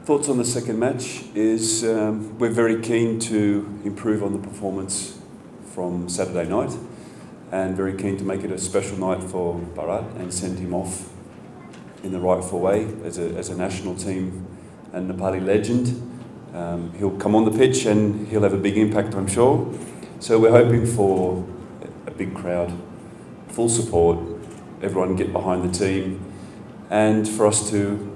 Thoughts on the second match is we're very keen to improve on the performance from Saturday night and very keen to make it a special night for Bharat and send him off in the rightful way as a national team and Nepali legend. He'll come on the pitch and he'll have a big impact, I'm sure. So we're hoping for a big crowd, full support, everyone get behind the team, and for us to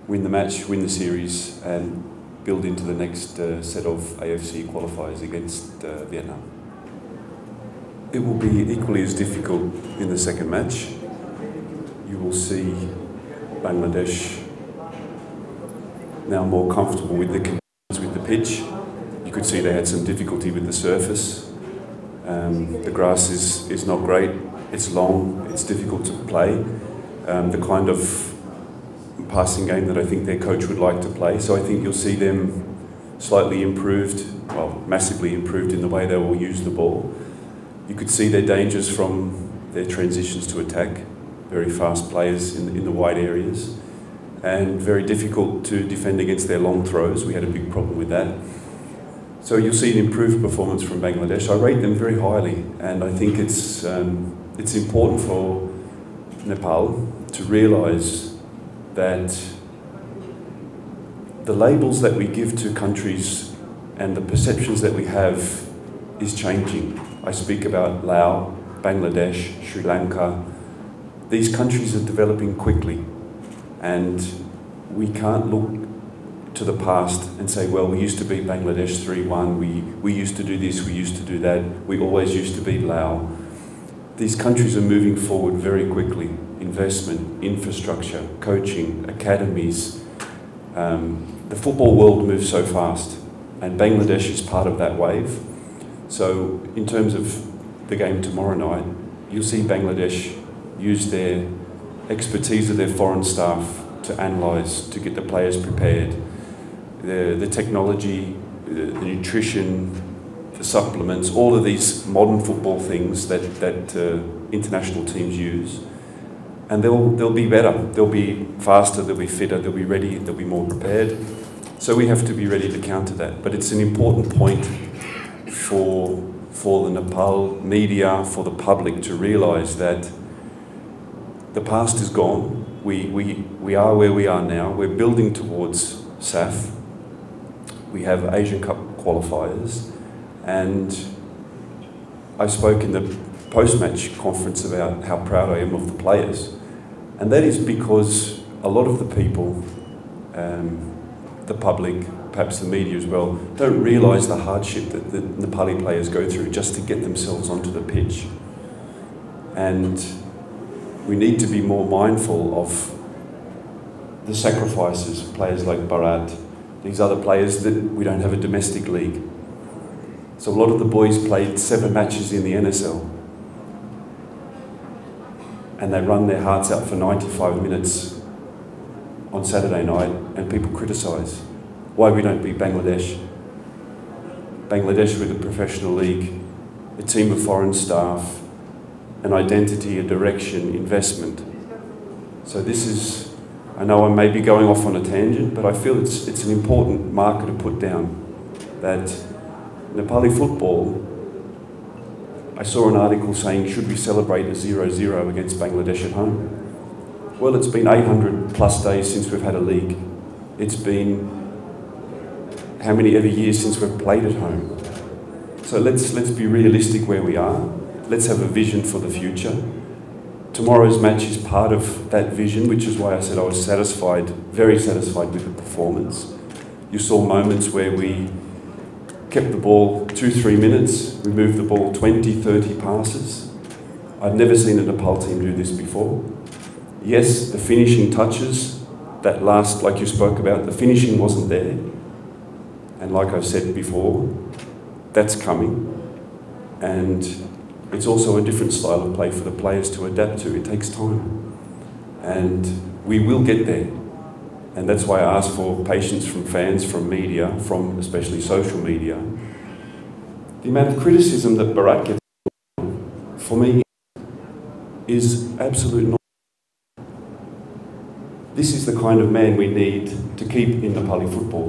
win the match, win the series, and build into the next set of AFC qualifiers against Vietnam. It will be equally as difficult in the second match. You will see Bangladesh now more comfortable with the conditions with the pitch. You could see they had some difficulty with the surface. The grass is not great, it's long, it's difficult to play. The kind of passing game that I think their coach would like to play. So I think you'll see them slightly improved, well, massively improved in the way they will use the ball. You could see their dangers from their transitions to attack, very fast players in the wide areas, and very difficult to defend against their long throws. We had a big problem with that. So you'll see an improved performance from Bangladesh. I rate them very highly, and I think it's important for Nepal to realise that the labels that we give to countries and the perceptions that we have is changing. I speak about Laos, Bangladesh, Sri Lanka. These countries are developing quickly, and we can't look to the past and say, well, we used to beat Bangladesh 3-1, we used to do this, we used to do that, we always used to beat Laos. These countries are moving forward very quickly. Investment, infrastructure, coaching, academies. The football world moves so fast, and Bangladesh is part of that wave. So in terms of the game tomorrow night, you'll see Bangladesh use their expertise of their foreign staff to analyse, to get the players prepared. The technology, the nutrition, the supplements, all of these modern football things that international teams use. And they'll be better, they'll be faster, they'll be fitter, they'll be ready, they'll be more prepared. So we have to be ready to counter that. But it's an important point for the Nepal media, for the public to realise that the past is gone. We are where we are now. We're building towards SAF. We have Asian Cup qualifiers. And I spoke in the post-match conference about how proud I am of the players. And that is because a lot of the people, the public, perhaps the media as well, don't realise the hardship that the Nepali players go through just to get themselves onto the pitch. And we need to be more mindful of the sacrifices of players like Bharat, these other players that we don't have a domestic league. So a lot of the boys played 7 matches in the NSL. And they run their hearts out for 95 minutes on Saturday night, and people criticise why we don't beat Bangladesh. Bangladesh with a professional league, a team of foreign staff, an identity, a direction, investment. So this is, I know I may be going off on a tangent, but I feel it's an important marker to put down, that Nepali football, I saw an article saying, should we celebrate a 0-0 against Bangladesh at home? Well, it's been 800 plus days since we've had a league. It's been how many ever years since we've played at home? So let's be realistic where we are. Let's have a vision for the future. Tomorrow's match is part of that vision, which is why I said I was satisfied, very satisfied with the performance. You saw moments where we kept the ball 2-3 minutes, we moved the ball 20-30 passes. I've never seen a Nepal team do this before. Yes, the finishing touches, that last, like you spoke about, the finishing wasn't there. And like I've said before, that's coming. And it's also a different style of play for the players to adapt to. It takes time. And we will get there. And that's why I ask for patience from fans, from media, from especially social media. The amount of criticism that Bharat gets, for me, is absolute nonsense. This is the kind of man we need to keep in Nepali football,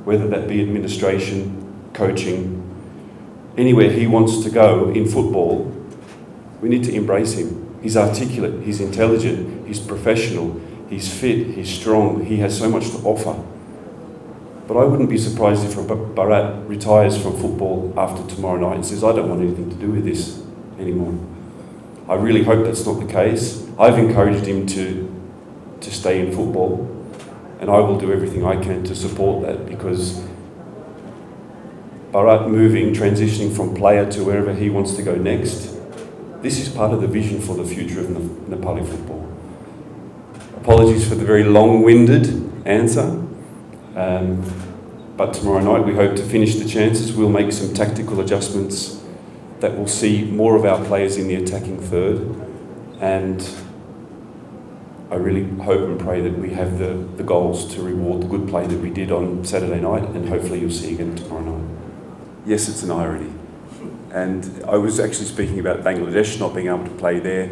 whether that be administration, coaching, anywhere he wants to go in football. We need to embrace him. He's articulate, he's intelligent, he's professional, he's fit, he's strong, he has so much to offer. But I wouldn't be surprised if Bharat retires from football after tomorrow night and says, I don't want anything to do with this anymore. I really hope that's not the case. I've encouraged him to stay in football, and I will do everything I can to support that, because Bharat moving, transitioning from player to wherever he wants to go next, this is part of the vision for the future of Nepali football. Apologies for the very long-winded answer, but tomorrow night we hope to finish the chances. We'll make some tactical adjustments that will see more of our players in the attacking third, and I really hope and pray that we have the goals to reward the good play that we did on Saturday night, and hopefully you'll see again tomorrow night. Yes, it's an irony. And I was actually speaking about Bangladesh not being able to play their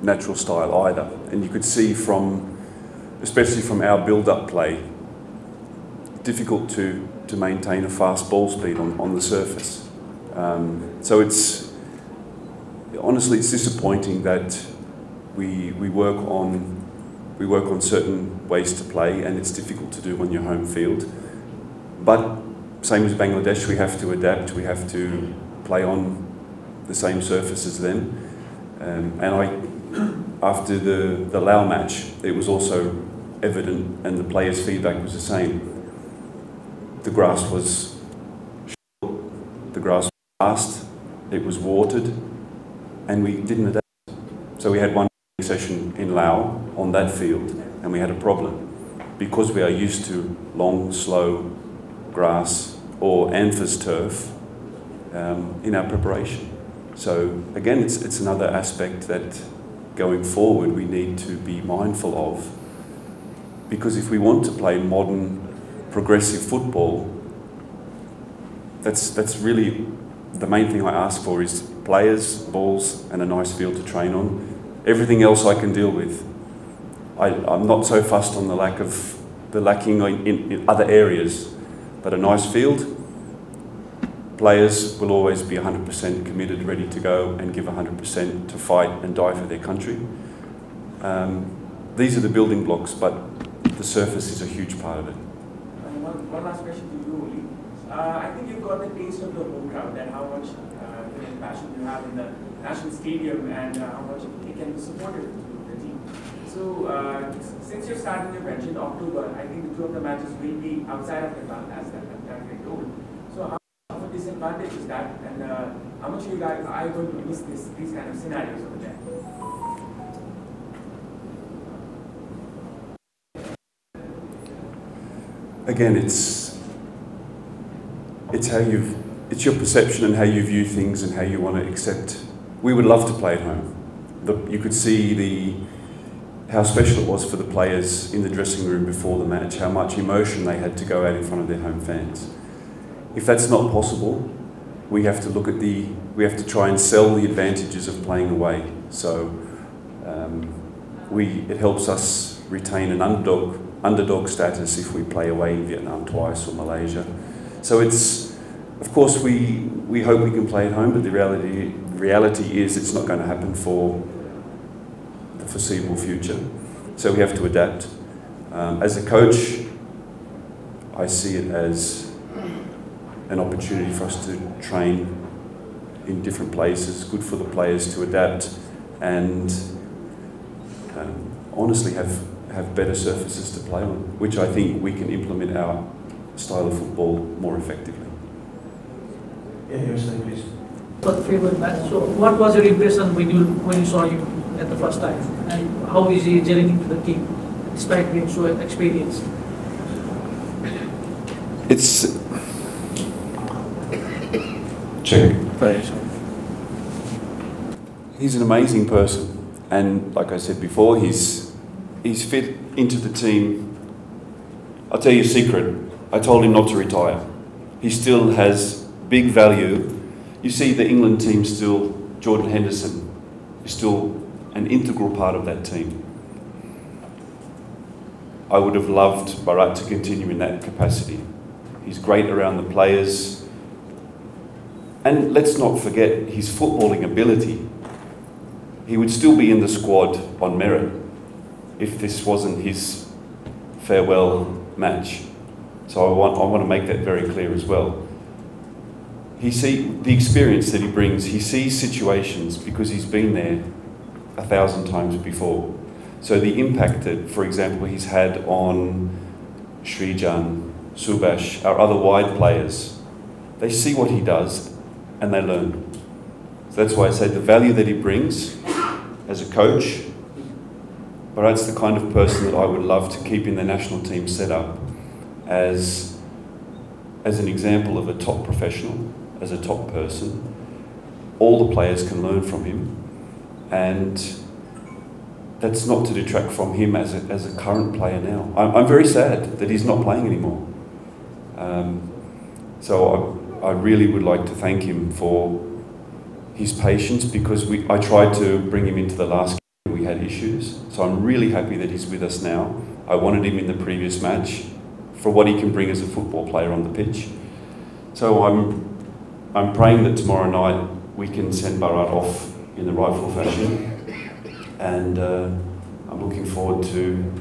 natural style either. And you could see especially from our build-up play, difficult to maintain a fast ball speed on the surface. So honestly, it's disappointing that we work on certain ways to play, and it's difficult to do on your home field. But same as Bangladesh, we have to adapt. We have to play on the same surface as them. And after the Lao match, it was also evident, and the players' feedback was the same. The grass was short, the grass was fast, it was watered, and we didn't adapt. So we had one session in Lao on that field, and we had a problem because we are used to long, slow grass or Anthers turf in our preparation. So again, it's another aspect that going forward we need to be mindful of, because if we want to play modern, progressive football, that's really the main thing I ask for, is players, balls, and a nice field to train on. Everything else I can deal with. I'm not so fussed on the lacking in other areas, but a nice field, players will always be 100% committed, ready to go and give 100% to fight and die for their country. These are the building blocks, but the surface is a huge part of it. One last question to you, Oli. I think you've got the taste of the home crowd and how much passion you have in the national stadium and how much it can be supported to the team. So, since you're starting your bench in October, I think the two of the matches will be outside of Nepal, as that I told. So, how much of a disadvantage is that, and how much you guys are going to miss these kind of scenarios over there? Again, it's your perception and how you view things and how you want to accept. We would love to play at home. You could see how special it was for the players in the dressing room before the match, how much emotion they had to go out in front of their home fans. If that's not possible, we have to we have to try and sell the advantages of playing away. So it helps us retain an underdog status if we play away in Vietnam twice or Malaysia. So of course we hope we can play at home, but the reality is it's not going to happen for the foreseeable future. So we have to adapt. As a coach, I see it as an opportunity for us to train in different places, good for the players to adapt and honestly have better surfaces to play on, which I think we can implement our style of football more effectively. Yeah, your side, please. For the favorite match, so what was your impression when you saw him at the first time, and how is he gelling into the team despite being so experienced? It's check. He's an amazing person, and like I said before, he's fit into the team. I'll tell you a secret. I told him not to retire. He still has big value. You see the England team still, Jordan Henderson is still an integral part of that team. I would have loved Bharat to continue in that capacity. He's great around the players. And let's not forget his footballing ability. He would still be in the squad on merit if this wasn't his farewell match. So I want to make that very clear as well. The experience that he brings, he sees situations because he's been there 1,000 times before. So the impact that, for example, he's had on Srijan, Subas, our other wide players, they see what he does and they learn. So that's why I say the value that he brings as a coach, Bharat's the kind of person that I would love to keep in the national team setup as an example of a top professional, as a top person. All the players can learn from him, and that's not to detract from him as a current player now. I'm very sad that he's not playing anymore. So I really would like to thank him for his patience, because I tried to bring him into the last game, we had issues. So I'm really happy that he's with us now. I wanted him in the previous match for what he can bring as a football player on the pitch. So I'm praying that tomorrow night we can send Bharat off in the rightful fashion. And I'm looking forward to...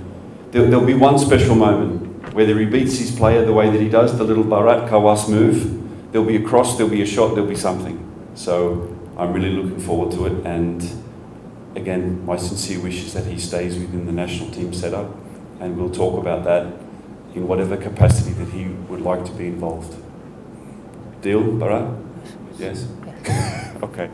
There'll be one special moment, whether he beats his player the way that he does, the little Bharat Kawas move, there'll be a cross, there'll be a shot, there'll be something. So I'm really looking forward to it, and again, my sincere wish is that he stays within the national team setup, and we'll talk about that in whatever capacity that he would like to be involved. Deal, Bharat? Yes? Okay.